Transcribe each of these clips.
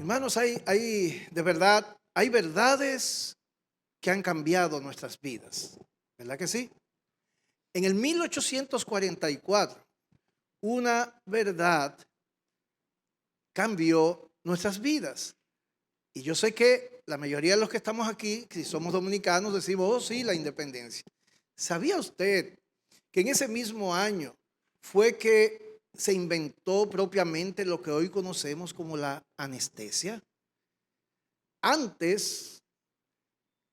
Hermanos, de verdad, hay verdades que han cambiado nuestras vidas. ¿Verdad que sí? En el 1844, una verdad cambió nuestras vidas. Y yo sé que la mayoría de los que estamos aquí, si somos dominicanos, decimos, oh sí, la independencia. ¿Sabía usted que en ese mismo año fue que se inventó propiamente lo que hoy conocemos como la anestesia? Antes,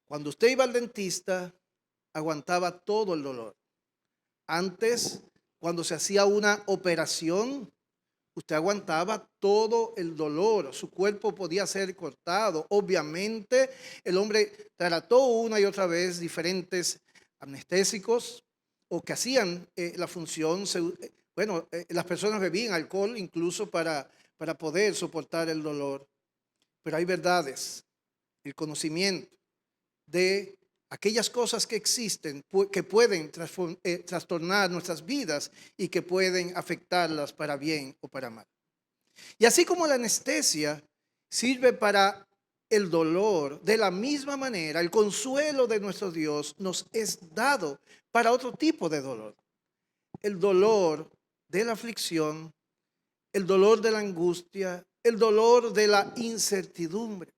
cuando usted iba al dentista, aguantaba todo el dolor. Antes, cuando se hacía una operación, usted aguantaba todo el dolor. Su cuerpo podía ser cortado. Obviamente, el hombre trató una y otra vez diferentes anestésicos o que hacían la función. Las personas bebían alcohol incluso para poder soportar el dolor. Pero hay verdades, el conocimiento de aquellas cosas que existen, que pueden trastornar nuestras vidas y que pueden afectarlas para bien o para mal. Y así como la anestesia sirve para el dolor, de la misma manera, el consuelo de nuestro Dios nos es dado para otro tipo de dolor. El dolor de la aflicción, el dolor de la angustia, el dolor de la incertidumbre.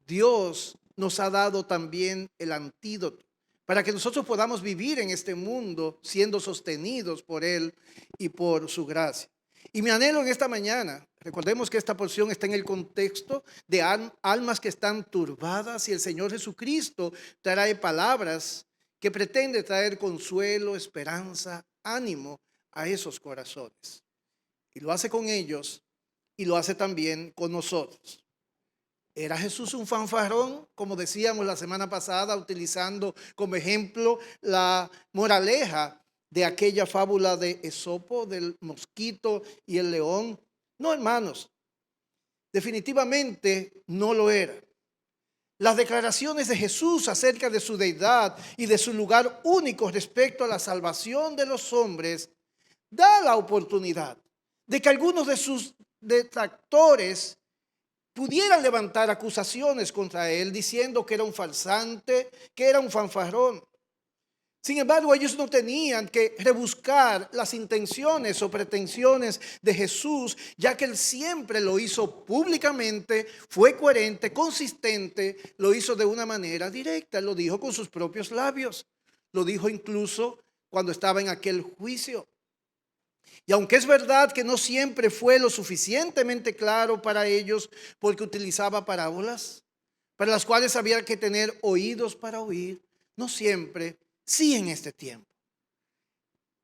Dios nos ha dado también el antídoto para que nosotros podamos vivir en este mundo siendo sostenidos por Él y por su gracia. Y me anhelo en esta mañana, recordemos que esta porción está en el contexto de almas que están turbadas y el Señor Jesucristo trae palabras que pretende traer consuelo, esperanza, ánimo a esos corazones. Y lo hace con ellos y lo hace también con nosotros. ¿Era Jesús un fanfarrón? Como decíamos la semana pasada, utilizando como ejemplo la moraleja de aquella fábula de Esopo, del mosquito y el león. No, hermanos, definitivamente no lo era. Las declaraciones de Jesús acerca de su deidad y de su lugar único respecto a la salvación de los hombres da la oportunidad de que algunos de sus detractores pudieran levantar acusaciones contra él diciendo que era un farsante, que era un fanfarrón. Sin embargo, ellos no tenían que rebuscar las intenciones o pretensiones de Jesús, ya que él siempre lo hizo públicamente, fue coherente, consistente, lo hizo de una manera directa, lo dijo con sus propios labios, lo dijo incluso cuando estaba en aquel juicio. Y aunque es verdad que no siempre fue lo suficientemente claro para ellos, porque utilizaba parábolas, para las cuales había que tener oídos para oír, no siempre, sí en este tiempo.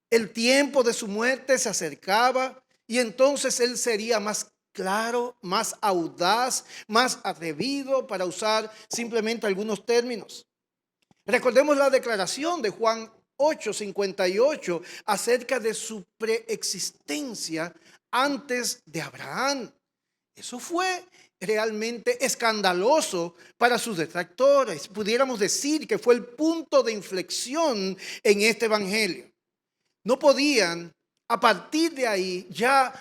El tiempo de su muerte se acercaba y entonces él sería más claro, más audaz, más atrevido, para usar simplemente algunos términos. Recordemos la declaración de Juan 8:58 acerca de su preexistencia antes de Abraham. Eso fue realmente escandaloso para sus detractores. Pudiéramos decir que fue el punto de inflexión en este evangelio. No podían a partir de ahí ya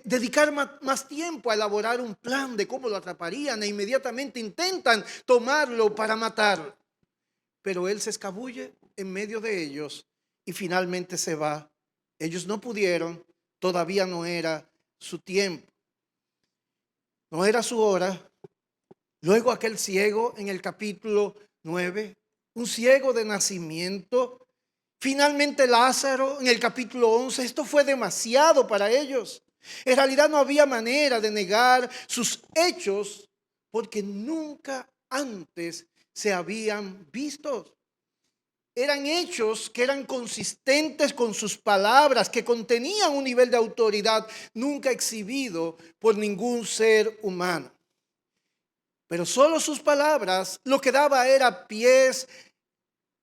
dedicar más tiempo a elaborar un plan de cómo lo atraparían e inmediatamente intentan tomarlo para matarlo. Pero él se escabulle en medio de ellos y finalmente se va. Ellos no pudieron, todavía no era su tiempo, no era su hora. Luego aquel ciego en el capítulo 9, un ciego de nacimiento. Finalmente Lázaro en el capítulo 11, esto fue demasiado para ellos. En realidad no había manera de negar sus hechos porque nunca antes se habían visto. Eran hechos que eran consistentes con sus palabras, que contenían un nivel de autoridad nunca exhibido por ningún ser humano. Pero solo sus palabras lo que daba era pies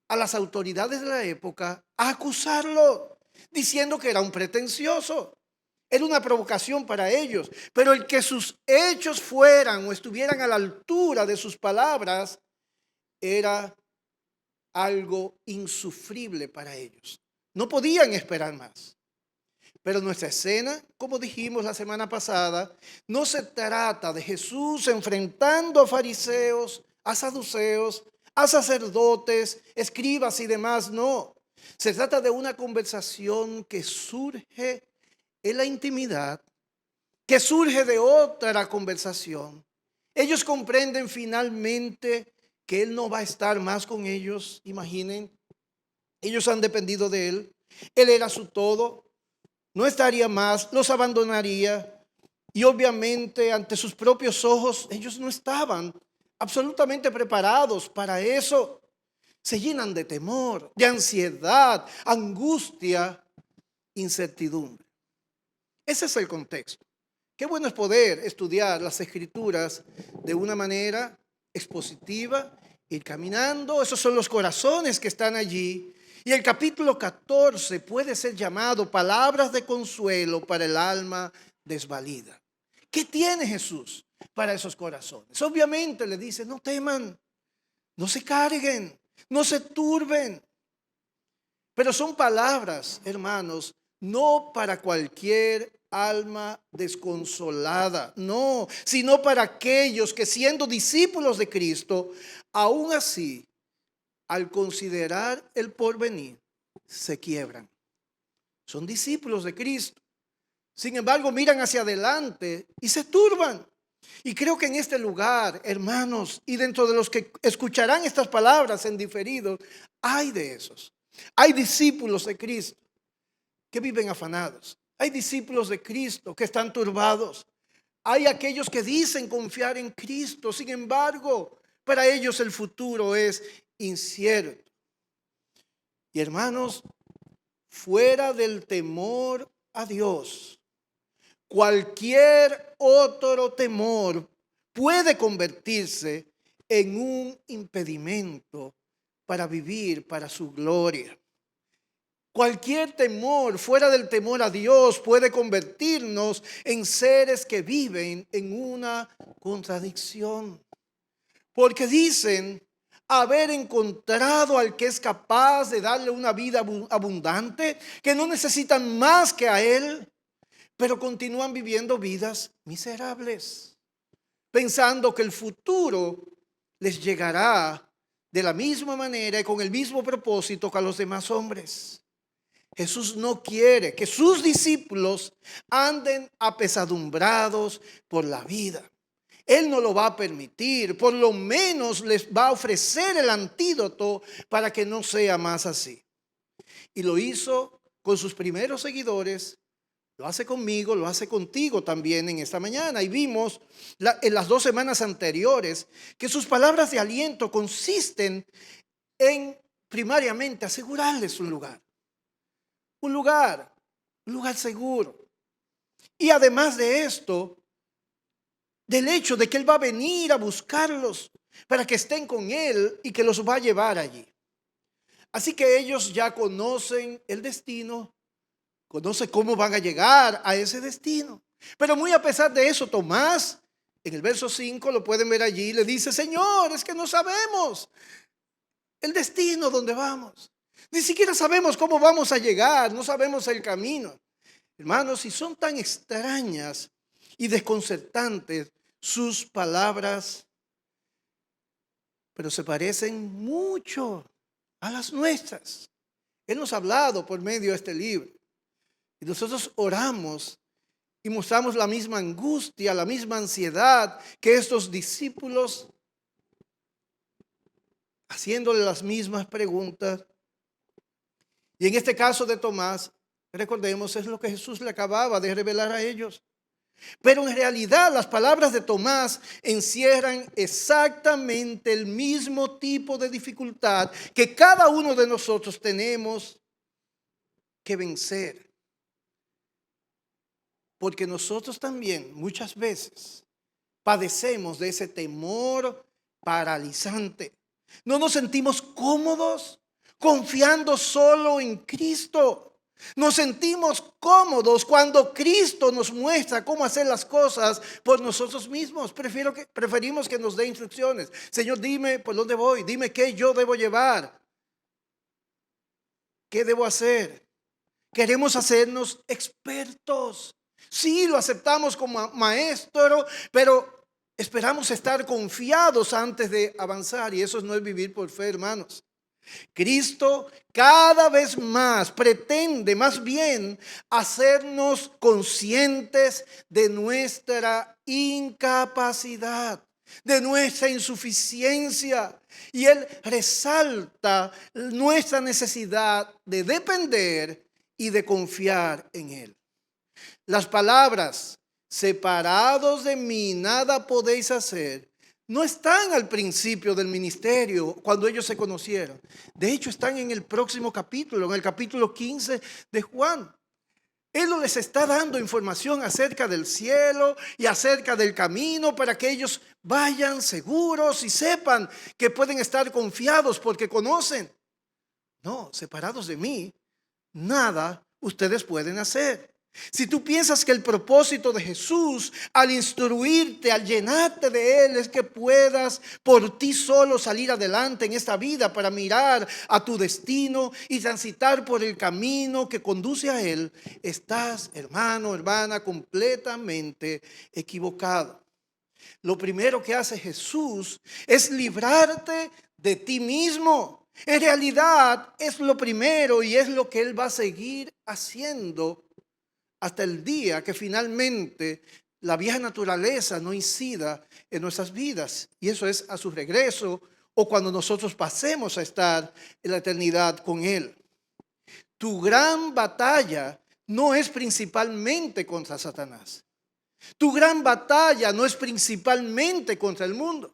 a las autoridades de la época a acusarlo, diciendo que era un pretencioso. Era una provocación para ellos. Pero el que sus hechos fueran o estuvieran a la altura de sus palabras era algo insufrible para ellos. No podían esperar más. Pero nuestra escena, como dijimos la semana pasada, no se trata de Jesús enfrentando a fariseos, a saduceos, a sacerdotes, escribas y demás, no. Se trata de una conversación que surge en la intimidad, que surge de otra conversación. Ellos comprenden finalmente que Él no va a estar más con ellos, imaginen. Ellos han dependido de Él. Él era su todo. No estaría más, los abandonaría. Y obviamente ante sus propios ojos ellos no estaban absolutamente preparados para eso. Se llenan de temor, de ansiedad, angustia, incertidumbre. Ese es el contexto. Qué bueno es poder estudiar las Escrituras de una manera expositiva, ir caminando. Esos son los corazones que están allí. Y el capítulo 14 puede ser llamado palabras de consuelo para el alma desvalida. ¿Qué tiene Jesús para esos corazones? Obviamente le dice, no teman, no se carguen, no se turben. Pero son palabras, hermanos, no para cualquier alma desconsolada, no, sino para aquellos que siendo discípulos de Cristo, aún así, al considerar el porvenir, se quiebran. Son discípulos de Cristo. Sin embargo, miran hacia adelante y se turban. Y creo que en este lugar, hermanos, y dentro de los que escucharán estas palabras en diferido, hay de esos. Hay discípulos de Cristo que viven afanados. Hay discípulos de Cristo que están turbados. Hay aquellos que dicen confiar en Cristo. Sin embargo, para ellos el futuro es incierto. Y hermanos, fuera del temor a Dios, cualquier otro temor puede convertirse en un impedimento para vivir para su gloria. Cualquier temor fuera del temor a Dios puede convertirnos en seres que viven en una contradicción. Porque dicen haber encontrado al que es capaz de darle una vida abundante, que no necesitan más que a Él, pero continúan viviendo vidas miserables, pensando que el futuro les llegará de la misma manera y con el mismo propósito que a los demás hombres. Jesús no quiere que sus discípulos anden apesadumbrados por la vida. Él no lo va a permitir, por lo menos les va a ofrecer el antídoto para que no sea más así. Y lo hizo con sus primeros seguidores, lo hace conmigo, lo hace contigo también en esta mañana. Y vimos en las 2 semanas anteriores que sus palabras de aliento consisten en primariamente asegurarles un lugar seguro. Y además de esto, del hecho de que Él va a venir a buscarlos para que estén con Él y que los va a llevar allí. Así que ellos ya conocen el destino, conocen cómo van a llegar a ese destino. Pero muy a pesar de eso, Tomás, en el verso 5, lo pueden ver allí, le dice, Señor, es que no sabemos el destino donde vamos. Ni siquiera sabemos cómo vamos a llegar, no sabemos el camino. Hermanos, si son tan extrañas y desconcertantes sus palabras, pero se parecen mucho a las nuestras. Él nos ha hablado por medio de este libro. Y nosotros oramos y mostramos la misma angustia, la misma ansiedad que estos discípulos, haciéndole las mismas preguntas. Y en este caso de Tomás, recordemos, es lo que Jesús le acababa de revelar a ellos. Pero en realidad las palabras de Tomás encierran exactamente el mismo tipo de dificultad que cada uno de nosotros tenemos que vencer. Porque nosotros también muchas veces padecemos de ese temor paralizante. No nos sentimos cómodos confiando solo en Cristo. Nos sentimos cómodos cuando Cristo nos muestra cómo hacer las cosas por nosotros mismos. Preferimos que nos dé instrucciones. Señor, dime por dónde voy, dime qué yo debo llevar, qué debo hacer, Queremos hacernos expertos. Sí, lo aceptamos como maestro, pero esperamos estar confiados antes de avanzar, y eso no es vivir por fe, hermanos. Cristo cada vez más pretende más bien hacernos conscientes de nuestra incapacidad, de nuestra insuficiencia. Y Él resalta nuestra necesidad de depender y de confiar en Él. Las palabras, separados de mí, nada podéis hacer, no están al principio del ministerio cuando ellos se conocieron. De hecho, están en el próximo capítulo, en el capítulo 15 de Juan. Él les está dando información acerca del cielo y acerca del camino para que ellos vayan seguros y sepan que pueden estar confiados porque conocen. No, separados de mí, nada ustedes pueden hacer. Si tú piensas que el propósito de Jesús al instruirte, al llenarte de Él, es que puedas por ti solo salir adelante en esta vida para mirar a tu destino y transitar por el camino que conduce a Él, estás, hermano, hermana, completamente equivocado. Lo primero que hace Jesús es librarte de ti mismo. En realidad es lo primero y es lo que Él va a seguir haciendo hasta el día que finalmente la vieja naturaleza no incida en nuestras vidas. Y eso es a su regreso o cuando nosotros pasemos a estar en la eternidad con Él. Tu gran batalla no es principalmente contra Satanás. Tu gran batalla no es principalmente contra el mundo.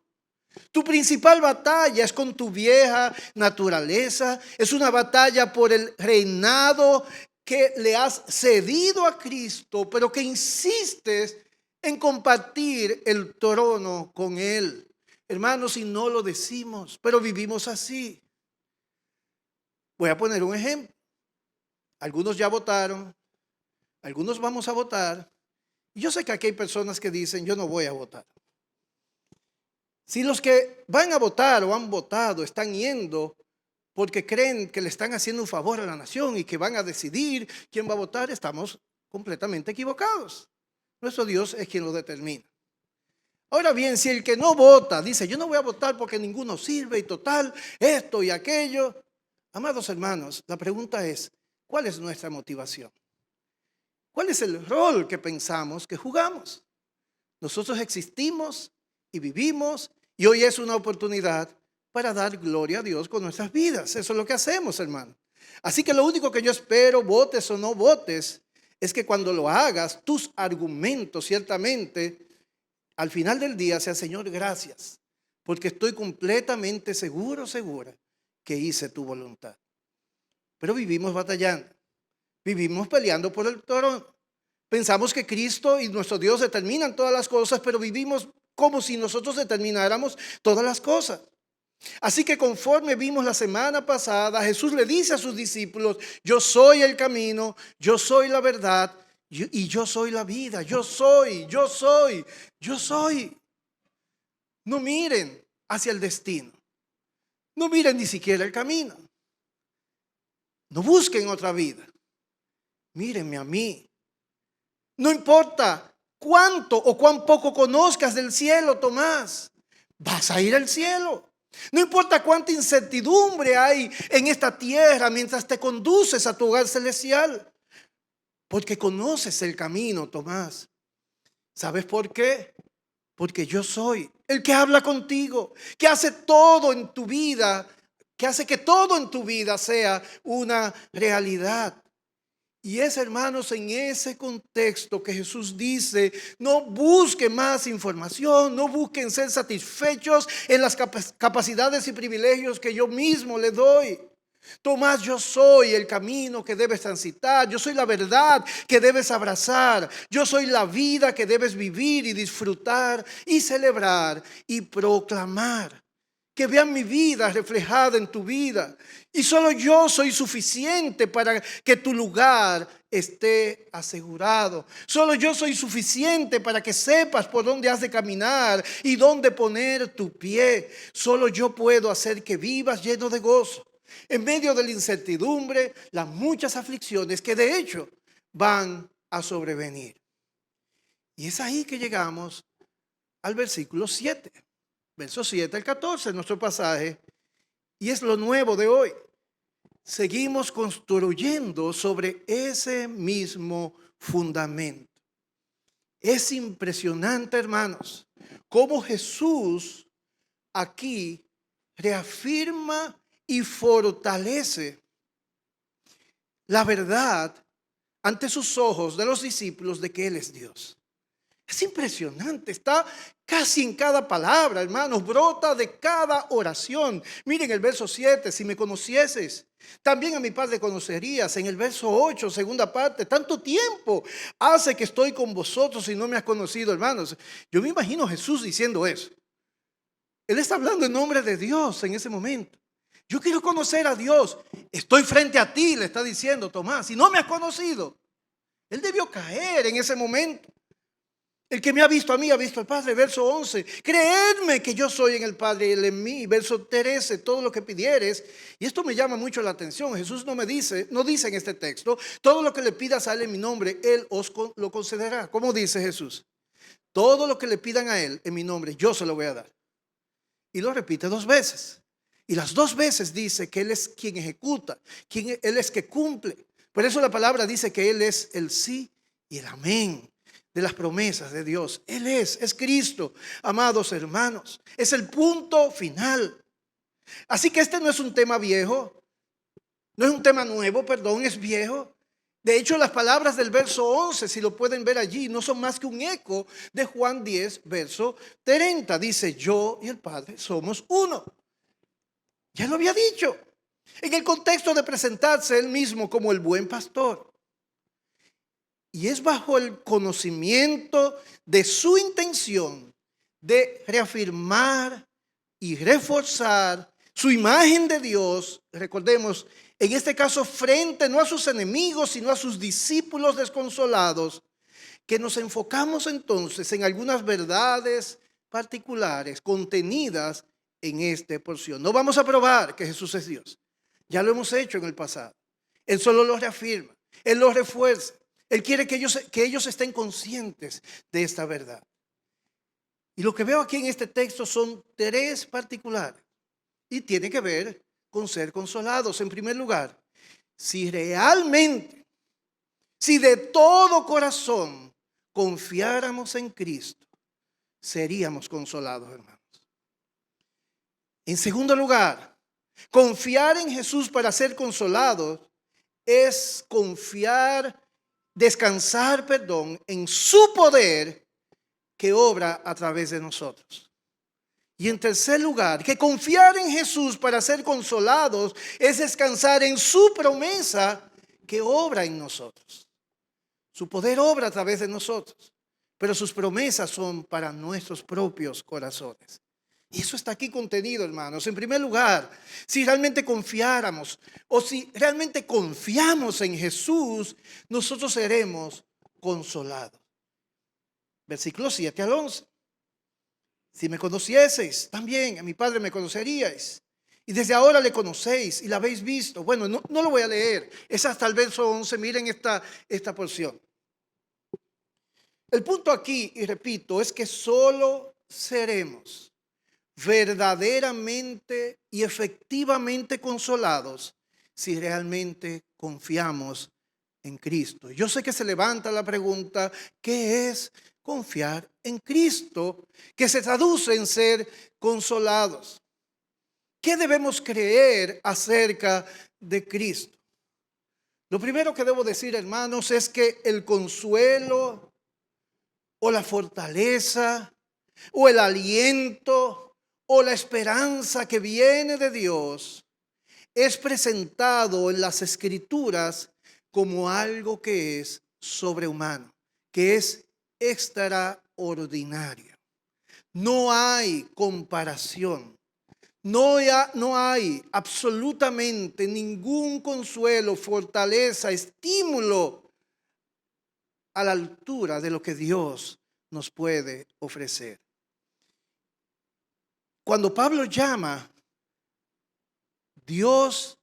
Tu principal batalla es con tu vieja naturaleza. Es una batalla por el reinado que le has cedido a Cristo, pero que insistes en compartir el trono con Él. Hermanos, y no lo decimos, pero vivimos así. Voy a poner un ejemplo. Algunos ya votaron, algunos vamos a votar. Y yo sé que aquí hay personas que dicen, yo no voy a votar. Si los que van a votar o han votado están yendo porque creen que le están haciendo un favor a la nación y que van a decidir quién va a votar, estamos completamente equivocados. Nuestro Dios es quien lo determina. Ahora bien, si el que no vota dice, yo no voy a votar porque ninguno sirve y total, esto y aquello. Amados hermanos, la pregunta es, ¿cuál es nuestra motivación? ¿Cuál es el rol que pensamos que jugamos? Nosotros existimos y vivimos y hoy es una oportunidad para dar gloria a Dios con nuestras vidas. Eso es lo que hacemos, hermano. Así que lo único que yo espero, votes o no votes, es que cuando lo hagas, tus argumentos ciertamente, al final del día, sean, Señor, gracias, porque estoy completamente segura que hice tu voluntad. Pero vivimos batallando, vivimos peleando por el trono. Pensamos que Cristo y nuestro Dios determinan todas las cosas, pero vivimos como si nosotros determináramos todas las cosas. Así que conforme vimos la semana pasada, Jesús le dice a sus discípulos, yo soy el camino, yo soy la verdad y yo soy la vida. Yo soy. No miren hacia el destino. No miren ni siquiera el camino. No busquen otra vida. Mírenme a mí. No importa cuánto o cuán poco conozcas del cielo, Tomás, vas a ir al cielo. No importa cuánta incertidumbre hay en esta tierra mientras te conduces a tu hogar celestial, porque conoces el camino, Tomás. ¿Sabes por qué? Porque yo soy el que habla contigo, que hace todo en tu vida, que hace que todo en tu vida sea una realidad. Y es, hermanos, en ese contexto que Jesús dice, no busquen más información, no busquen ser satisfechos en las capacidades y privilegios que yo mismo le doy. Tomás, yo soy el camino que debes transitar, yo soy la verdad que debes abrazar, yo soy la vida que debes vivir y disfrutar y celebrar y proclamar. Que vean mi vida reflejada en tu vida. Y solo yo soy suficiente para que tu lugar esté asegurado. Solo yo soy suficiente para que sepas por dónde has de caminar y dónde poner tu pie. Solo yo puedo hacer que vivas lleno de gozo. en medio de la incertidumbre, las muchas aflicciones que de hecho van a sobrevenir. Y es ahí que llegamos al versículo 7, verso 7 al 14, nuestro pasaje, y es lo nuevo de hoy. Seguimos construyendo sobre ese mismo fundamento. Es impresionante, hermanos, cómo Jesús aquí reafirma y fortalece la verdad ante sus ojos de los discípulos de que Él es Dios. Es impresionante, está casi en cada palabra, hermanos, brota de cada oración. Miren el verso 7, si me conocieses, también a mi Padre conocerías. En el verso 8, segunda parte, tanto tiempo hace que estoy con vosotros y no me has conocido, hermanos. Yo me imagino a Jesús diciendo eso. Él está hablando en nombre de Dios en ese momento. Yo quiero conocer a Dios. Estoy frente a ti, le está diciendo Tomás, y no me has conocido. Él debió caer en ese momento. El que me ha visto a mí ha visto al Padre. Verso 11, creedme que yo soy en el Padre y Él en mí. Verso 13, todo lo que pidieres. Y esto me llama mucho la atención. Jesús no dice en este texto, todo lo que le pidas a Él en mi nombre, Él os lo concederá. ¿Cómo dice Jesús? Todo lo que le pidan a Él en mi nombre, yo se lo voy a dar. Y lo repite 2 veces. Y las 2 veces dice que Él es quien ejecuta, Él es que cumple. Por eso la palabra dice que Él es el sí y el amén de las promesas de Dios. Él es Cristo, amados hermanos. Es el punto final. Así que este no es un tema viejo, no es un tema nuevo, perdón, es viejo. De hecho, las palabras del verso 11, si lo pueden ver allí, no son más que un eco de Juan 10, verso 30. Dice, yo y el Padre somos uno. Ya lo había dicho. En el contexto de presentarse él mismo como el buen pastor. Y es bajo el conocimiento de su intención de reafirmar y reforzar su imagen de Dios. Recordemos, en este caso frente no a sus enemigos, sino a sus discípulos desconsolados, que nos enfocamos entonces en algunas verdades particulares contenidas en esta porción. No vamos a probar que Jesús es Dios. Ya lo hemos hecho en el pasado. Él solo lo reafirma, Él lo refuerza. Él quiere que ellos estén conscientes de esta verdad. Y lo que veo aquí en este texto son 3 particulares. Y tiene que ver con ser consolados. En primer lugar, si realmente, si de todo corazón confiáramos en Cristo, seríamos consolados, hermanos. En segundo lugar, confiar en Jesús para ser consolados es descansar en su poder que obra a través de nosotros. Y en tercer lugar, que confiar en Jesús para ser consolados es descansar en su promesa que obra en nosotros. Su poder obra a través de nosotros, pero sus promesas son para nuestros propios corazones. Y eso está aquí contenido, hermanos. En primer lugar, si realmente confiáramos o si realmente confiamos en Jesús, nosotros seremos consolados. Versículos 7 al 11. Si me conocieseis, también a mi Padre me conoceríais. Y desde ahora le conocéis y la habéis visto. Bueno, no lo voy a leer. Es hasta el verso 11. Miren esta porción. El punto aquí, y repito, es que solo seremos verdaderamente y efectivamente consolados si realmente confiamos en Cristo. Yo sé que se levanta la pregunta, ¿qué es confiar en Cristo? Que se traduce en ser consolados. ¿Qué debemos creer acerca de Cristo? Lo primero que debo decir, hermanos, es que el consuelo o la fortaleza o el aliento o la esperanza que viene de Dios es presentado en las Escrituras como algo que es sobrehumano, que es extraordinario. No hay comparación. No hay absolutamente ningún consuelo, fortaleza, estímulo a la altura de lo que Dios nos puede ofrecer. Cuando Pablo llama Dios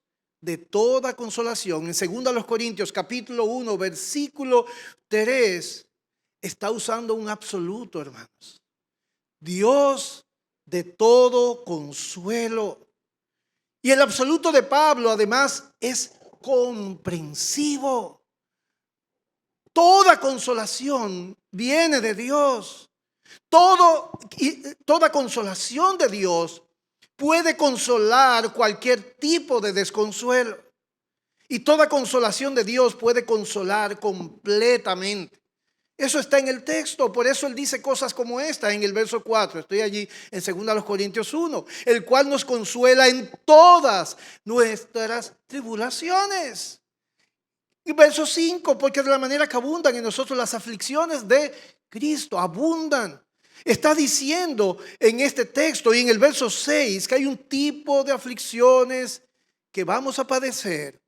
de toda consolación. En 2 Corintios capítulo 1, versículo 3, está usando un absoluto, hermanos. Dios de todo consuelo. Y el absoluto de Pablo, además, es comprensivo. Toda consolación viene de Dios. Toda consolación de Dios puede consolar cualquier tipo de desconsuelo. Y toda consolación de Dios puede consolar completamente. Eso está en el texto, por eso él dice cosas como esta en el verso 4. Estoy allí en 2 Corintios 1, el cual nos consuela en todas nuestras tribulaciones. Y verso 5, porque de la manera que abundan en nosotros las aflicciones de Cristo, abundan. Está diciendo en este texto y en el verso 6 que hay un tipo de aflicciones que vamos a padecer,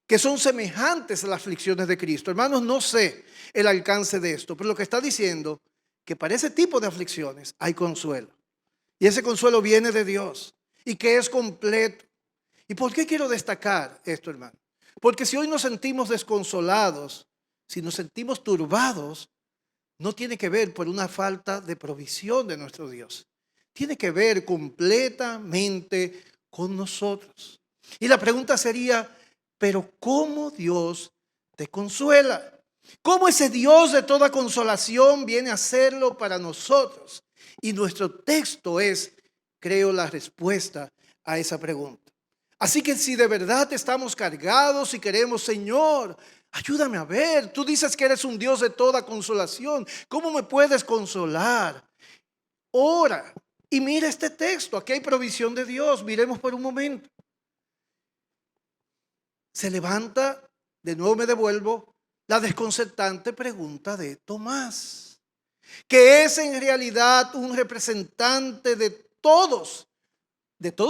que son semejantes a las aflicciones de Cristo. Hermanos, no sé el alcance de esto, pero lo que está diciendo que para ese tipo de aflicciones hay consuelo. Y ese consuelo viene de Dios y que es completo. ¿Y por qué quiero destacar esto, hermano? Porque si hoy nos sentimos desconsolados, si nos sentimos turbados, no tiene que ver por una falta de provisión de nuestro Dios. Tiene que ver completamente con nosotros. Y la pregunta sería, ¿pero cómo Dios te consuela? ¿Cómo ese Dios de toda consolación viene a hacerlo para nosotros? Y nuestro texto es, creo, la respuesta a esa pregunta. Así que si de verdad estamos cargados y queremos, Señor, ayúdame a ver, tú dices que eres un Dios de toda consolación, ¿cómo me puedes consolar? Ora y mira este texto, aquí hay provisión de Dios, miremos por un momento. Se levanta, de nuevo me devuelvo, la desconcertante pregunta de Tomás, que es en realidad un representante de todos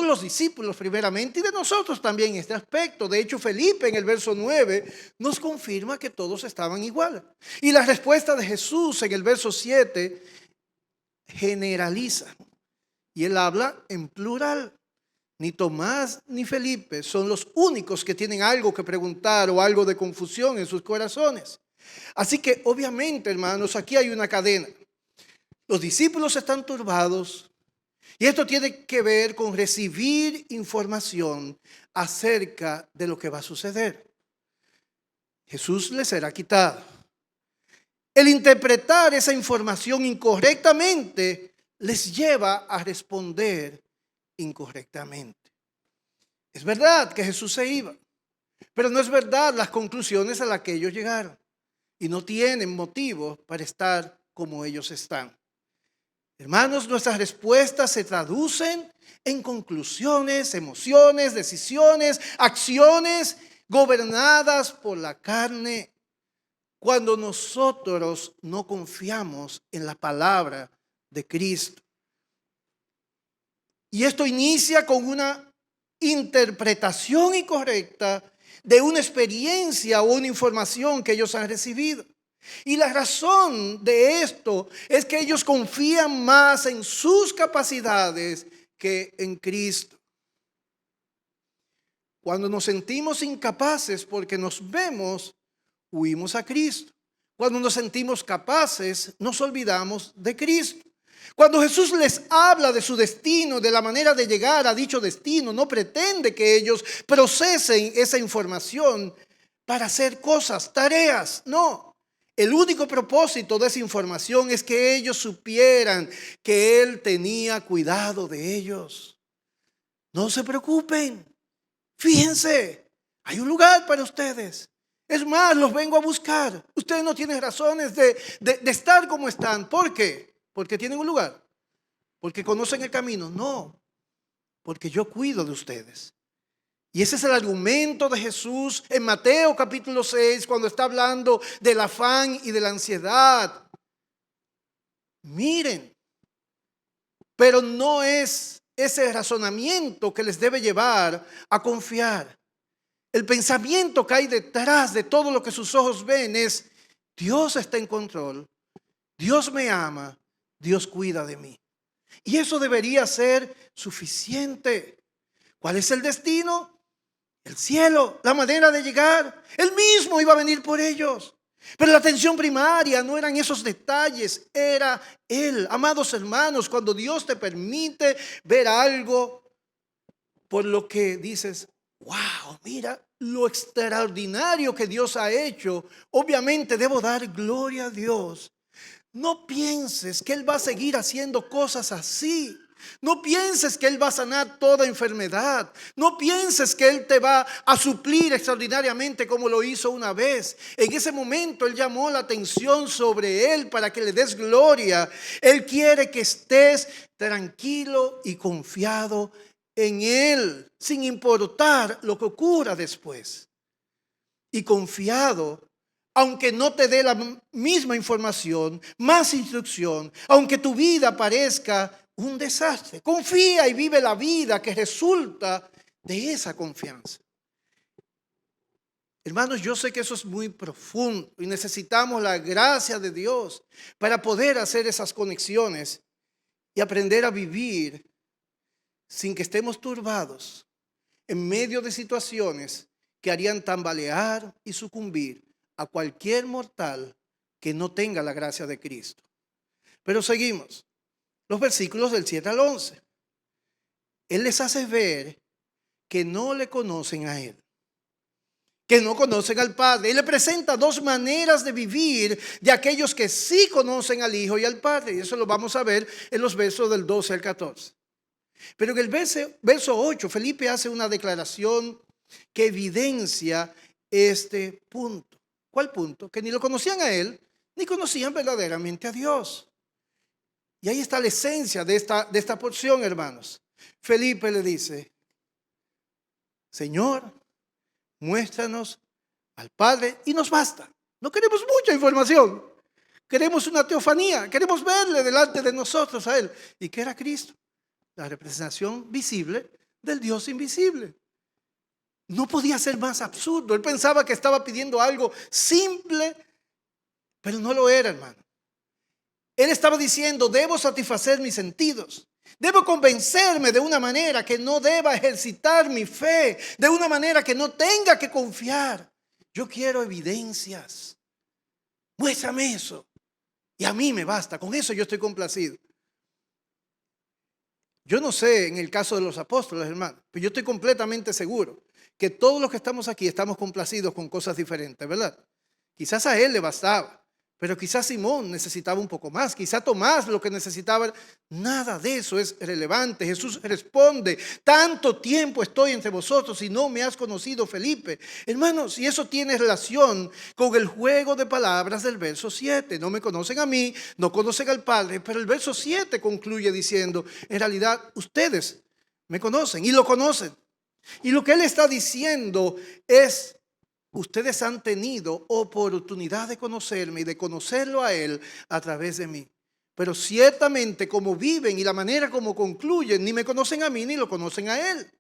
los discípulos primeramente y de nosotros también en este aspecto. De hecho, Felipe en el verso 9 nos confirma que todos estaban igual. Y la respuesta de Jesús en el verso 7 generaliza. Y él habla en plural. Ni Tomás ni Felipe son los únicos que tienen algo que preguntar o algo de confusión en sus corazones. Así que obviamente, hermanos, aquí hay una cadena. Los discípulos están turbados y esto tiene que ver con recibir información acerca de lo que va a suceder. Jesús les será quitado. El interpretar esa información incorrectamente les lleva a responder incorrectamente. Es verdad que Jesús se iba, pero no es verdad las conclusiones a las que ellos llegaron y no tienen motivo para estar como ellos están. Hermanos, nuestras respuestas se traducen en conclusiones, emociones, decisiones, acciones gobernadas por la carne cuando nosotros no confiamos en la palabra de Cristo. Y esto inicia con una interpretación incorrecta de una experiencia o una información que ellos han recibido. Y la razón de esto es que ellos confían más en sus capacidades que en Cristo. Cuando nos sentimos incapaces porque nos vemos, huimos a Cristo. Cuando nos sentimos capaces, nos olvidamos de Cristo. Cuando Jesús les habla de su destino, de la manera de llegar a dicho destino, no pretende que ellos procesen esa información para hacer cosas, tareas. No, el único propósito de esa información es que ellos supieran que Él tenía cuidado de ellos. No se preocupen, fíjense, hay un lugar para ustedes. Es más, los vengo a buscar. Ustedes no tienen razones de estar como están. ¿Por qué? Porque tienen un lugar, porque conocen el camino. No, porque yo cuido de ustedes. Y ese es el argumento de Jesús en Mateo capítulo 6, cuando está hablando del afán y de la ansiedad. Miren, pero no es ese razonamiento que les debe llevar a confiar. El pensamiento que hay detrás de todo lo que sus ojos ven es: Dios está en control, Dios me ama, Dios cuida de mí. Y eso debería ser suficiente. ¿Cuál es el destino? El cielo, la manera de llegar. Él mismo iba a venir por ellos. Pero la atención primaria no eran esos detalles, era Él. Amados hermanos, cuando Dios te permite ver algo por lo que dices, wow, mira lo extraordinario que Dios ha hecho, obviamente debo dar gloria a Dios. No pienses que Él va a seguir haciendo cosas así. No pienses que Él va a sanar toda enfermedad. No pienses que Él te va a suplir extraordinariamente como lo hizo una vez. En ese momento Él llamó la atención sobre Él para que le des gloria. Él quiere que estés tranquilo y confiado en Él, sin importar lo que ocurra después. Y confiado, aunque no te dé la misma información, más instrucción, aunque tu vida parezca un desastre. Confía y vive la vida que resulta de esa confianza. Hermanos, yo sé que eso es muy profundo y necesitamos la gracia de Dios para poder hacer esas conexiones y aprender a vivir sin que estemos turbados en medio de situaciones que harían tambalear y sucumbir a cualquier mortal que no tenga la gracia de Cristo. Pero seguimos. Los versículos del 7 al 11. Él les hace ver que no le conocen a Él, que no conocen al Padre. Él le presenta dos maneras de vivir de aquellos que sí conocen al Hijo y al Padre. Y eso lo vamos a ver en los versos del 12 al 14. Pero en el verso 8, Felipe hace una declaración que evidencia este punto. ¿Cuál punto? Que ni lo conocían a Él, ni conocían verdaderamente a Dios. Y ahí está la esencia de esta porción, hermanos. Felipe le dice, Señor, muéstranos al Padre y nos basta. No queremos mucha información. Queremos una teofanía. Queremos verle delante de nosotros a Él. ¿Y qué era Cristo? La representación visible del Dios invisible. No podía ser más absurdo. Él pensaba que estaba pidiendo algo simple, pero no lo era, hermano. Él estaba diciendo, debo satisfacer mis sentidos. Debo convencerme de una manera que no deba ejercitar mi fe, de una manera que no tenga que confiar. Yo quiero evidencias. Muéstrame eso. Y a mí me basta. Con eso yo estoy complacido. Yo no sé en el caso de los apóstoles, hermano, pero yo estoy completamente seguro que todos los que estamos aquí estamos complacidos con cosas diferentes, ¿verdad? Quizás a él le bastaba, pero quizás Simón necesitaba un poco más, quizás Tomás lo que necesitaba. Nada de eso es relevante. Jesús responde, tanto tiempo estoy entre vosotros y no me has conocido, Felipe. Hermanos, y eso tiene relación con el juego de palabras del verso 7. No me conocen a mí, no conocen al Padre, pero el verso 7 concluye diciendo, en realidad ustedes me conocen y lo conocen. Y lo que él está diciendo es, ustedes han tenido oportunidad de conocerme y de conocerlo a Él a través de mí. Pero ciertamente como viven y la manera como concluyen, ni me conocen a mí ni lo conocen a Él.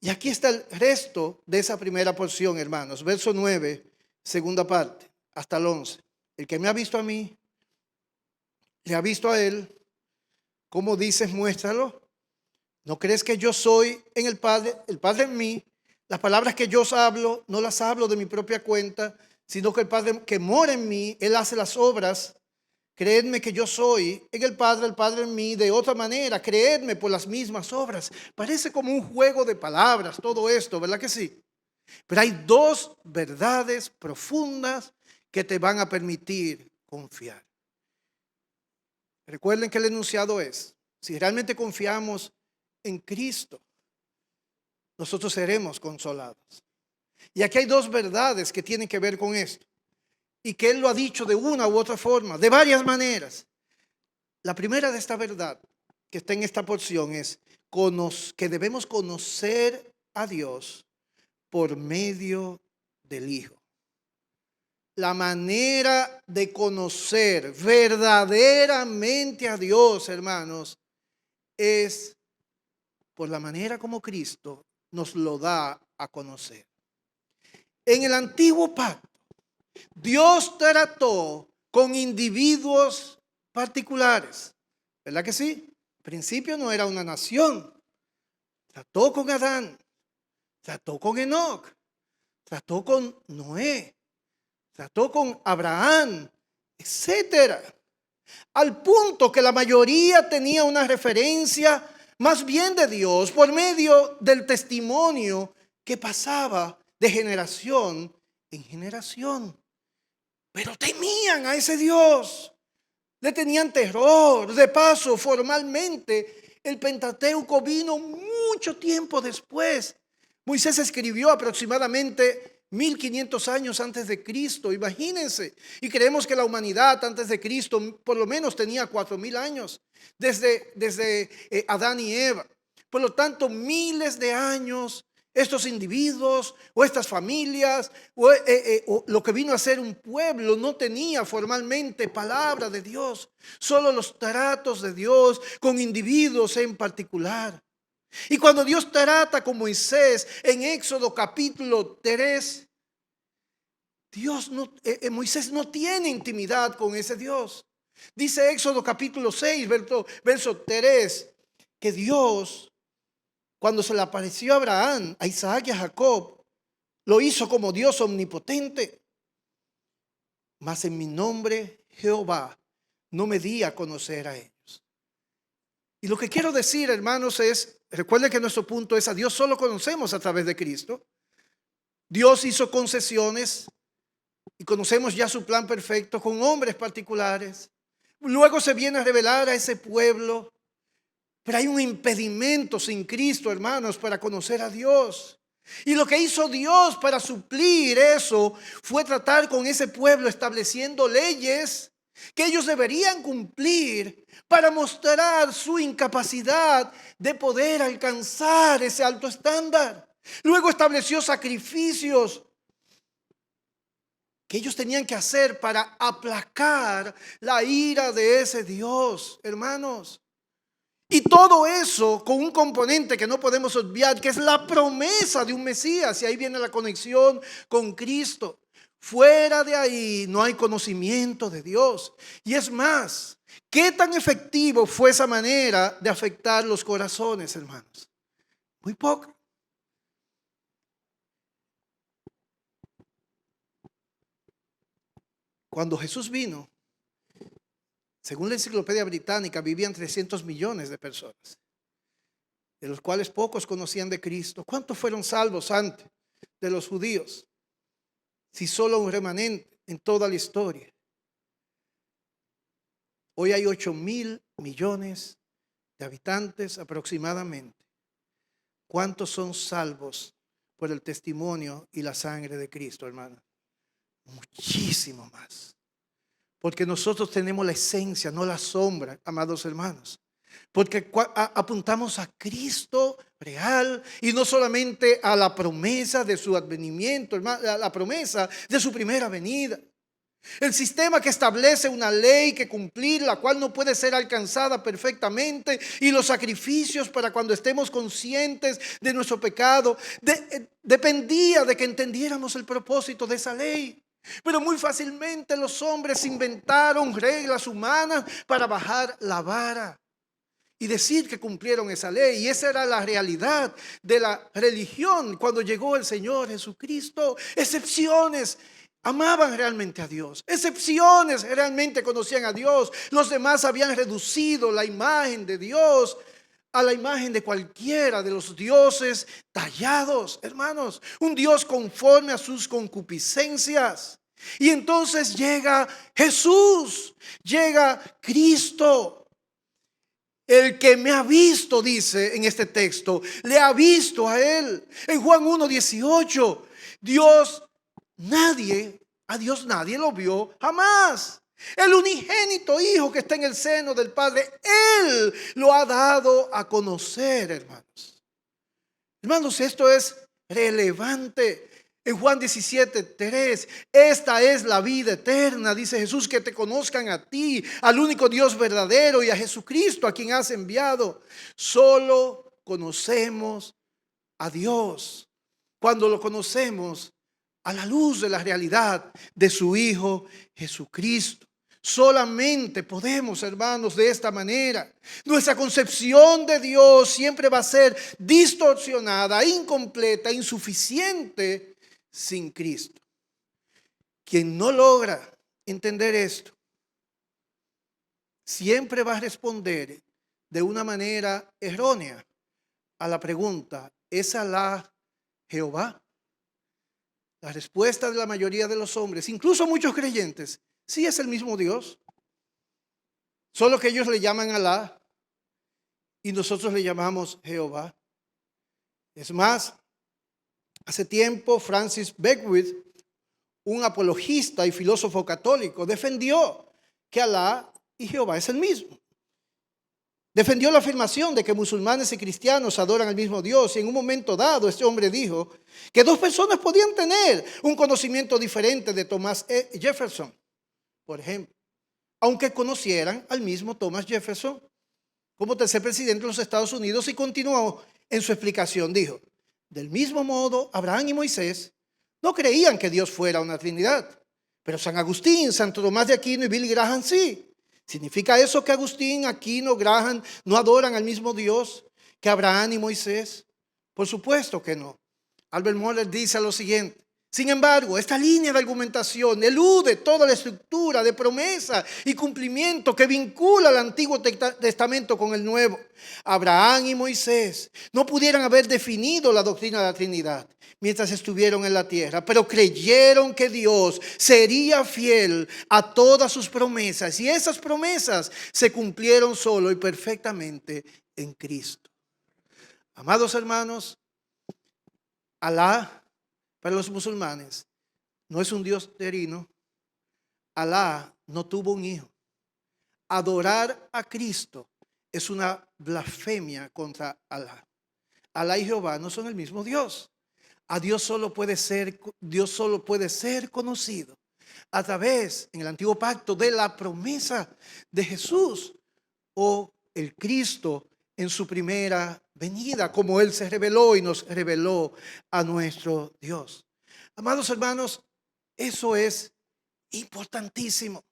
Y aquí está el resto de esa primera porción, hermanos. Verso 9, segunda parte, hasta el 11. El que me ha visto a mí, le ha visto a Él. ¿Cómo dices? Muéstralo. ¿No crees que yo soy en el Padre en mí? Las palabras que yo os hablo, no las hablo de mi propia cuenta, sino que el Padre que mora en mí, Él hace las obras. Creedme que yo soy en el Padre en mí. De otra manera, creedme por las mismas obras. Parece como un juego de palabras todo esto, ¿verdad que sí? Pero hay dos verdades profundas que te van a permitir confiar. Recuerden que el enunciado es, si realmente confiamos en Cristo, nosotros seremos consolados. Y aquí hay dos verdades que tienen que ver con esto. Y que Él lo ha dicho de una u otra forma, de varias maneras. La primera de esta verdad que está en esta porción es que debemos conocer a Dios por medio del Hijo. La manera de conocer verdaderamente a Dios, hermanos, es por la manera como Cristo nos lo da a conocer. En el antiguo pacto, Dios trató con individuos particulares, ¿verdad que sí? Al principio no era una nación, trató con Adán, trató con Enoc, trató con Noé, trató con Abraham, etcétera. Al punto que la mayoría tenía una referencia más bien de Dios por medio del testimonio que pasaba de generación en generación. Pero temían a ese Dios, le tenían terror. De paso, formalmente, el Pentateuco vino mucho tiempo después. Moisés escribió aproximadamente 1500 años antes de Cristo, imagínense. Y creemos que la humanidad antes de Cristo por lo menos tenía 4000 años, desde Adán y Eva. Por lo tanto, miles de años estos individuos o estas familias o lo que vino a ser un pueblo no tenía formalmente palabra de Dios, solo los tratos de Dios con individuos en particular. Y cuando Dios trata con Moisés en Éxodo capítulo 3, Moisés no tiene intimidad con ese Dios. Dice Éxodo capítulo 6, verso 3, que Dios, cuando se le apareció a Abraham, a Isaac y a Jacob, lo hizo como Dios omnipotente. Mas en mi nombre, Jehová, no me di a conocer a ellos. Y lo que quiero decir, hermanos, es, recuerden que nuestro punto es: a Dios solo conocemos a través de Cristo. Dios hizo concesiones y conocemos ya su plan perfecto con hombres particulares. Luego se viene a revelar a ese pueblo. Pero hay un impedimento sin Cristo, hermanos, para conocer a Dios. Y lo que hizo Dios para suplir eso fue tratar con ese pueblo estableciendo leyes que ellos deberían cumplir para mostrar su incapacidad de poder alcanzar ese alto estándar. Luego estableció sacrificios que ellos tenían que hacer para aplacar la ira de ese Dios, hermanos. Y todo eso con un componente que no podemos obviar, que es la promesa de un Mesías. Y ahí viene la conexión con Cristo. Fuera de ahí no hay conocimiento de Dios. Y es más, ¿qué tan efectivo fue esa manera de afectar los corazones, hermanos? Muy poco. Cuando Jesús vino, según la Enciclopedia Británica, vivían 300 millones de personas, de los cuales pocos conocían de Cristo. ¿Cuántos fueron salvos antes de los judíos? Si solo un remanente en toda la historia. Hoy hay 8,000 millones de habitantes aproximadamente. ¿Cuántos son salvos por el testimonio y la sangre de Cristo, hermano? Muchísimo más. Porque nosotros tenemos la esencia, no la sombra, amados hermanos. Porque apuntamos a Cristo real y no solamente a la promesa de su advenimiento, a la promesa de su primera venida. El sistema que establece una ley que cumplir, la cual no puede ser alcanzada perfectamente, y los sacrificios para cuando estemos conscientes de nuestro pecado, dependía de que entendiéramos el propósito de esa ley. Pero muy fácilmente los hombres inventaron reglas humanas para bajar la vara y decir que cumplieron esa ley. Y esa era la realidad de la religión cuando llegó el Señor Jesucristo. Excepciones amaban realmente a Dios. Excepciones realmente conocían a Dios. Los demás habían reducido la imagen de Dios a la imagen de cualquiera de los dioses tallados, hermanos. Un Dios conforme a sus concupiscencias. Y entonces llega Jesús, llega Cristo. El que me ha visto, dice en este texto, le ha visto a él. En Juan 1:18, a Dios nadie lo vio jamás. El unigénito Hijo que está en el seno del Padre, Él lo ha dado a conocer, hermanos. Hermanos, esto es relevante. En Juan 17:3, esta es la vida eterna, dice Jesús, que te conozcan a ti, al único Dios verdadero, y a Jesucristo a quien has enviado. Solo conocemos a Dios cuando lo conocemos a la luz de la realidad de su Hijo Jesucristo. Solamente podemos, hermanos, de esta manera. Nuestra concepción de Dios siempre va a ser distorsionada, incompleta, insuficiente sin Cristo. Quien no logra entender esto, siempre va a responder de una manera errónea a la pregunta: ¿es Alá Jehová? La respuesta de la mayoría de los hombres, incluso muchos creyentes, sí es el mismo Dios, solo que ellos le llaman Alá y nosotros le llamamos Jehová. Es más, hace tiempo Francis Beckwith, un apologista y filósofo católico, defendió que Alá y Jehová es el mismo. Defendió la afirmación de que musulmanes y cristianos adoran al mismo Dios, y en un momento dado este hombre dijo que dos personas podían tener un conocimiento diferente de Thomas Jefferson, por ejemplo, aunque conocieran al mismo Thomas Jefferson como tercer presidente de los Estados Unidos. Y continuó en su explicación, dijo: del mismo modo, Abraham y Moisés no creían que Dios fuera una Trinidad, pero San Agustín, Santo Tomás de Aquino y Billy Graham sí. ¿Significa eso que Agustín, Aquino, Graham no adoran al mismo Dios que Abraham y Moisés? Por supuesto que no. Albert Moller dice lo siguiente: sin embargo, esta línea de argumentación elude toda la estructura de promesa y cumplimiento que vincula el Antiguo Testamento con el Nuevo. Abraham y Moisés no pudieran haber definido la doctrina de la Trinidad mientras estuvieron en la tierra, pero creyeron que Dios sería fiel a todas sus promesas, y esas promesas se cumplieron solo y perfectamente en Cristo. Amados hermanos, Alá para los musulmanes no es un Dios terreno. Alá no tuvo un hijo. Adorar a Cristo es una blasfemia contra Alá. Alá y Jehová no son el mismo Dios. Dios solo puede ser conocido a través, en el antiguo pacto, de la promesa de Jesús o el Cristo en su primera venida, como Él se reveló y nos reveló a nuestro Dios. Amados hermanos, eso es importantísimo.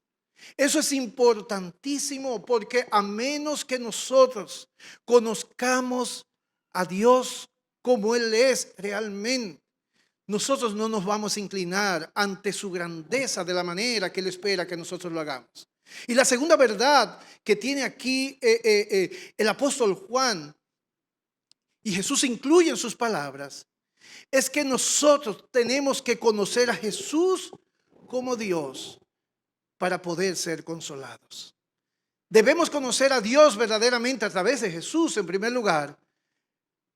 Eso es importantísimo porque a menos que nosotros conozcamos a Dios como Él es realmente, nosotros no nos vamos a inclinar ante su grandeza de la manera que Él espera que nosotros lo hagamos. Y la segunda verdad que tiene aquí el apóstol Juan, y Jesús incluye en sus palabras, es que nosotros tenemos que conocer a Jesús como Dios para poder ser consolados. Debemos conocer a Dios verdaderamente a través de Jesús en primer lugar,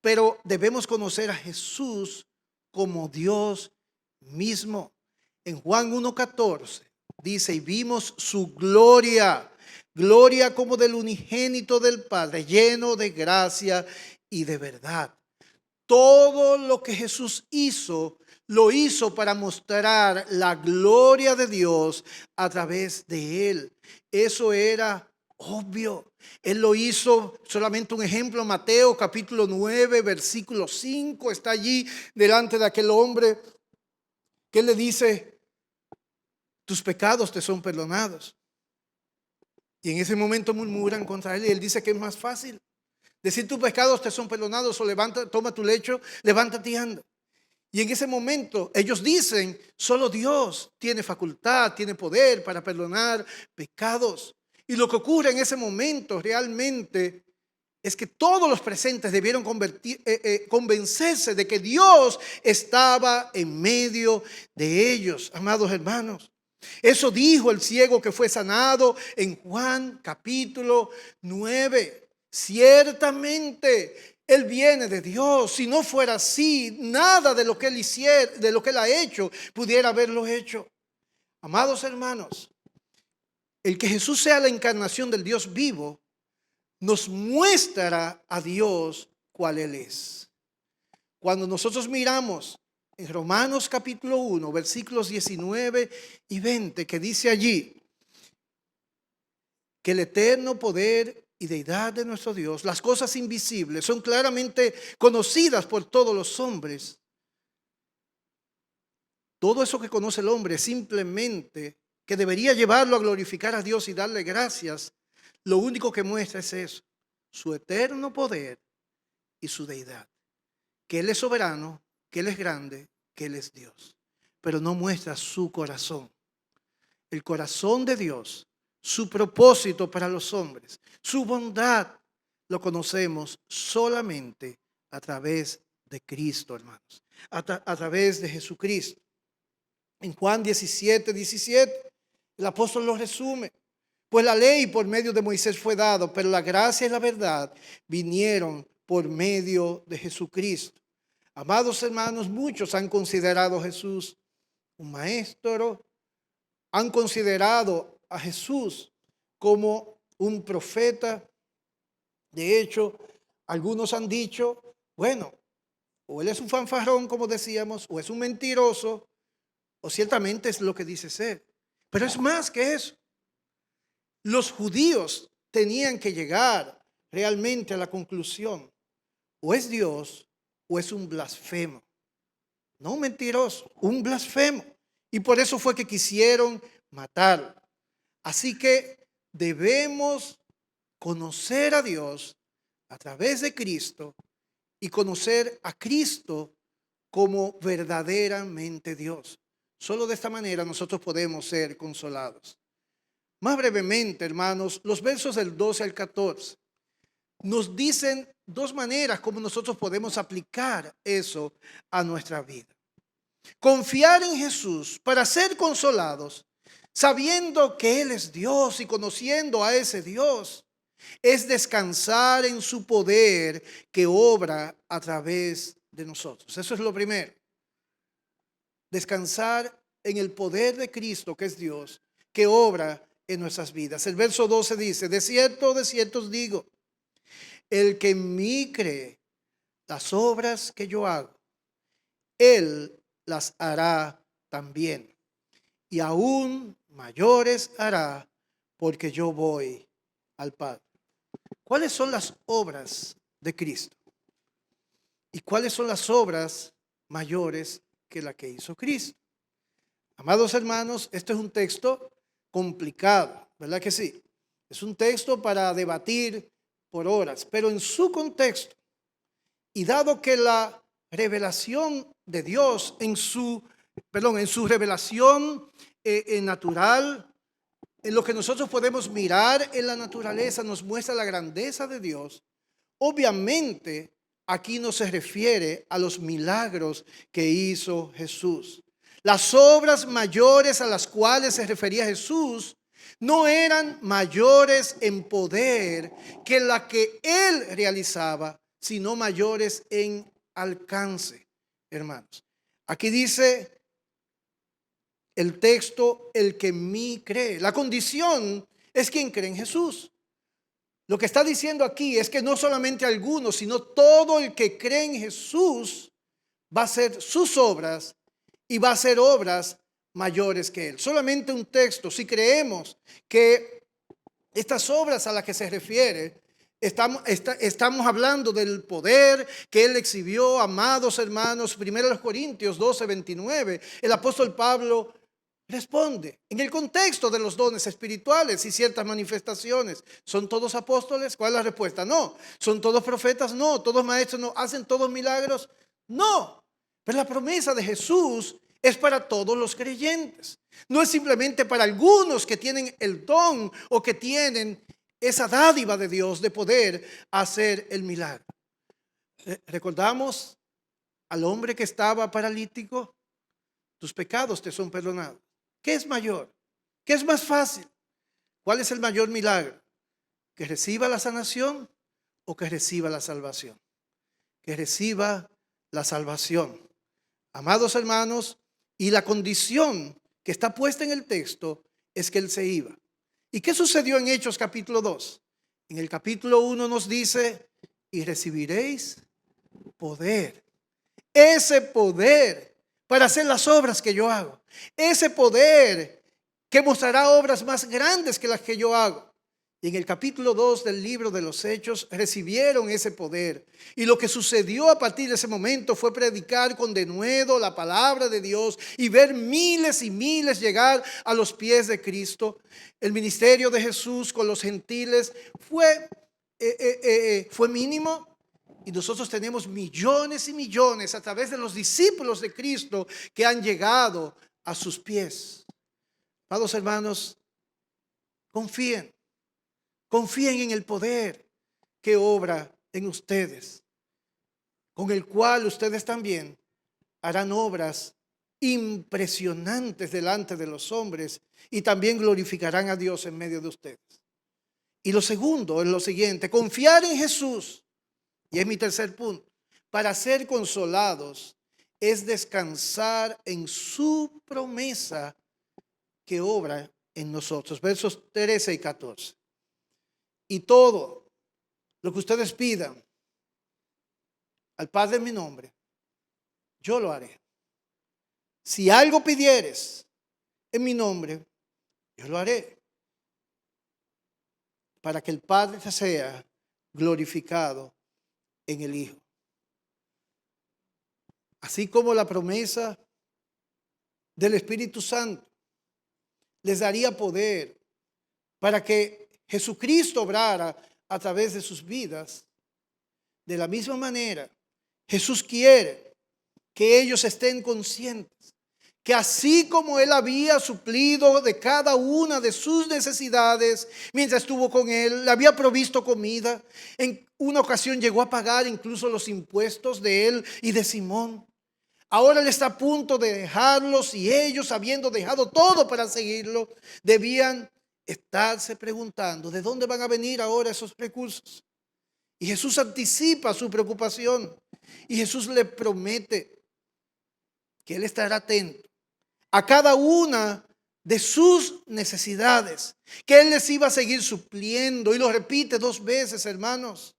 pero debemos conocer a Jesús como Dios mismo. En Juan 1:14 dice: y vimos su gloria, gloria como del unigénito del Padre, lleno de gracia y de verdad. Todo lo que Jesús hizo, lo hizo para mostrar la gloria de Dios a través de Él. Eso era obvio. Él lo hizo, solamente un ejemplo, Mateo capítulo 9, versículo 5, está allí delante de aquel hombre que le dice: tus pecados te son perdonados. Y en ese momento murmuran contra él y él dice que es más fácil decir: tus pecados te son perdonados, o levanta, toma tu lecho, levántate y anda. Y en ese momento ellos dicen: solo Dios tiene facultad, tiene poder para perdonar pecados. Y lo que ocurre en ese momento realmente es que todos los presentes debieron convencerse de que Dios estaba en medio de ellos, amados hermanos. Eso dijo el ciego que fue sanado en Juan capítulo 9. Ciertamente Él viene de Dios. Si no fuera así, nada de lo que Él hiciera, de lo que Él ha hecho, pudiera haberlo hecho. Amados hermanos, el que Jesús sea la encarnación del Dios vivo nos muestra a Dios cuál Él es. Cuando nosotros miramos en Romanos capítulo 1, versículos 19 y 20, que dice allí que el eterno poder y deidad de nuestro Dios, las cosas invisibles, son claramente conocidas por todos los hombres. Todo eso que conoce el hombre es simplemente que debería llevarlo a glorificar a Dios y darle gracias, lo único que muestra es eso, su eterno poder y su deidad. Que Él es soberano, que Él es grande, que Él es Dios. Pero no muestra su corazón. El corazón de Dios, su propósito para los hombres, su bondad, lo conocemos solamente a través de Cristo, hermanos. A través de Jesucristo. En Juan 17:17, el apóstol lo resume. Pues la ley por medio de Moisés fue dado, pero la gracia y la verdad vinieron por medio de Jesucristo. Amados hermanos, muchos han considerado a Jesús un maestro, han considerado a Jesús como un profeta. De hecho, algunos han dicho, bueno, o él es un fanfarrón, como decíamos, o es un mentiroso, o ciertamente es lo que dice ser. Pero es más que eso. Los judíos tenían que llegar realmente a la conclusión, o es Dios o es un blasfemo. No un mentiroso, un blasfemo. Y por eso fue que quisieron matarlo. Así que debemos conocer a Dios a través de Cristo y conocer a Cristo como verdaderamente Dios. Solo de esta manera nosotros podemos ser consolados. Más brevemente, hermanos, los versos del 12 al 14 nos dicen dos maneras como nosotros podemos aplicar eso a nuestra vida. Confiar en Jesús para ser consolados, sabiendo que Él es Dios y conociendo a ese Dios, es descansar en su poder que obra a través de nosotros. Eso es lo primero. Descansar en el poder de Cristo, que es Dios, que obra en nuestras vidas. El verso 12 dice, de cierto os digo, el que en mí cree, las obras que yo hago, Él las hará también. Y aún mayores hará, porque yo voy al Padre. ¿Cuáles son las obras de Cristo? ¿Y cuáles son las obras mayores que la que hizo Cristo? Amados hermanos, este es un texto complicado, ¿verdad que sí? Es un texto para debatir por horas, pero en su contexto, y dado que la revelación de Dios en su revelación natural, en lo que nosotros podemos mirar en la naturaleza, nos muestra la grandeza de Dios. Obviamente, aquí no se refiere a los milagros que hizo Jesús. Las obras mayores a las cuales se refería Jesús no eran mayores en poder que la que Él realizaba, sino mayores en alcance, hermanos. Aquí dice el texto, el que en mí cree. La condición es quien cree en Jesús. Lo que está diciendo aquí es que no solamente algunos, sino todo el que cree en Jesús va a hacer sus obras y va a hacer obras mayores que Él. Solamente un texto. Si creemos que estas obras a las que se refiere, estamos hablando del poder que Él exhibió, amados hermanos. 1 Corintios 12:29, el apóstol Pablo responde en el contexto de los dones espirituales y ciertas manifestaciones. ¿Son todos apóstoles? ¿Cuál es la respuesta? No. ¿Son todos profetas? No. ¿Todos maestros? No. ¿Hacen todos milagros? No. Pero la promesa de Jesús es para todos los creyentes. No es simplemente para algunos que tienen el don o que tienen esa dádiva de Dios de poder hacer el milagro. Recordamos al hombre que estaba paralítico. Tus pecados te son perdonados. ¿Qué es mayor? ¿Qué es más fácil? ¿Cuál es el mayor milagro? ¿Que reciba la sanación o que reciba la salvación? Que reciba la salvación. Amados hermanos, y la condición que está puesta en el texto es que Él se iba. ¿Y qué sucedió en Hechos capítulo 2? En el capítulo 1 nos dice, y recibiréis poder. Ese poder para hacer las obras que yo hago. Ese poder que mostrará obras más grandes que las que yo hago. Y en el capítulo 2 del libro de los Hechos recibieron ese poder. Y lo que sucedió a partir de ese momento fue predicar con denuedo la palabra de Dios y ver miles y miles llegar a los pies de Cristo. El ministerio de Jesús con los gentiles fue mínimo. Y nosotros tenemos millones y millones a través de los discípulos de Cristo que han llegado a sus pies. Amados hermanos, confíen. Confíen en el poder que obra en ustedes, con el cual ustedes también harán obras impresionantes delante de los hombres y también glorificarán a Dios en medio de ustedes. Y lo segundo es lo siguiente: confiar en Jesús, y es mi tercer punto, para ser consolados es descansar en su promesa que obra en nosotros. Versos 13 y 14. Y todo lo que ustedes pidan al Padre en mi nombre, yo lo haré. Si algo pidieres en mi nombre, yo lo haré, para que el Padre sea glorificado en el Hijo. Así como la promesa del Espíritu Santo les daría poder para que Jesucristo obrara a través de sus vidas, de la misma manera, Jesús quiere que ellos estén conscientes que así como Él había suplido de cada una de sus necesidades mientras estuvo con Él, le había provisto comida, en una ocasión llegó a pagar incluso los impuestos de Él y de Simón. Ahora Él está a punto de dejarlos y ellos, habiendo dejado todo para seguirlo, debían estarse preguntando de dónde van a venir ahora esos recursos. Y Jesús anticipa su preocupación y Jesús le promete que Él estará atento a cada una de sus necesidades, que Él les iba a seguir supliendo. Y lo repite 2 veces, hermanos: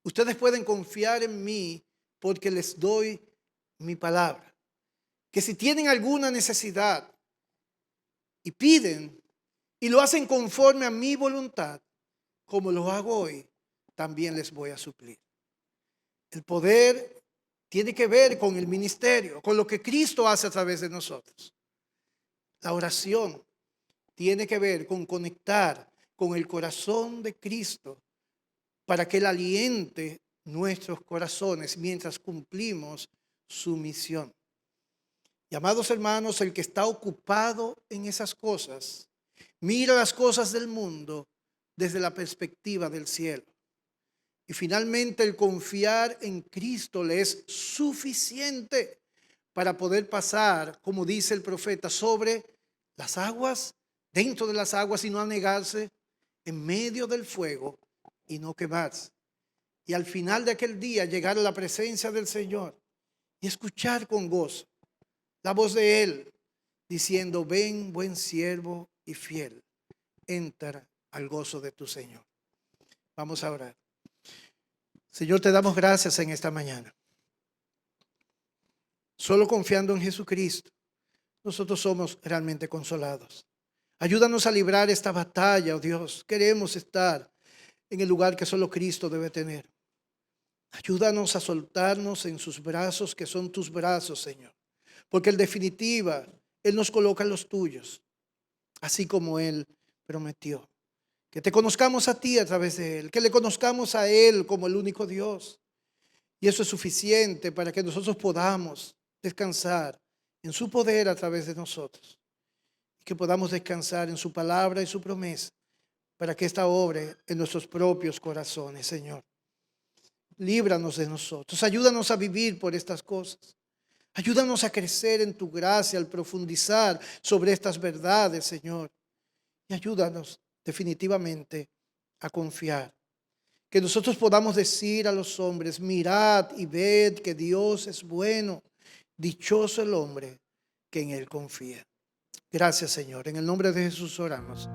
ustedes pueden confiar en mí porque les doy mi palabra, que si tienen alguna necesidad y piden y lo hacen conforme a mi voluntad, como lo hago hoy, también les voy a suplir. El poder tiene que ver con el ministerio, con lo que Cristo hace a través de nosotros. La oración tiene que ver con conectar con el corazón de Cristo para que Él aliente nuestros corazones mientras cumplimos su misión. Y amados hermanos, el que está ocupado en esas cosas, mira las cosas del mundo desde la perspectiva del cielo. Y finalmente el confiar en Cristo le es suficiente para poder pasar, como dice el profeta, sobre las aguas, dentro de las aguas y no anegarse, en medio del fuego y no quemarse. Y al final de aquel día llegar a la presencia del Señor y escuchar con gozo la voz de Él diciendo: ven, buen siervo y fiel, entra al gozo de tu Señor. Vamos a orar. Señor, te damos gracias en esta mañana. Solo confiando en Jesucristo, nosotros somos realmente consolados. Ayúdanos a librar esta batalla, oh Dios. Queremos estar en el lugar que solo Cristo debe tener. Ayúdanos a soltarnos en sus brazos, que son tus brazos, Señor. Porque en definitiva, Él nos coloca en los tuyos, así como Él prometió. Que te conozcamos a ti a través de Él, que le conozcamos a Él como el único Dios. Y eso es suficiente para que nosotros podamos descansar en su poder a través de nosotros. Y que podamos descansar en su palabra y su promesa para que esta obre en nuestros propios corazones, Señor. Líbranos de nosotros, ayúdanos a vivir por estas cosas. Ayúdanos a crecer en tu gracia al profundizar sobre estas verdades, Señor. Y ayúdanos definitivamente a confiar. Que nosotros podamos decir a los hombres: mirad y ved que Dios es bueno. Dichoso el hombre que en Él confía. Gracias, Señor. En el nombre de Jesús oramos.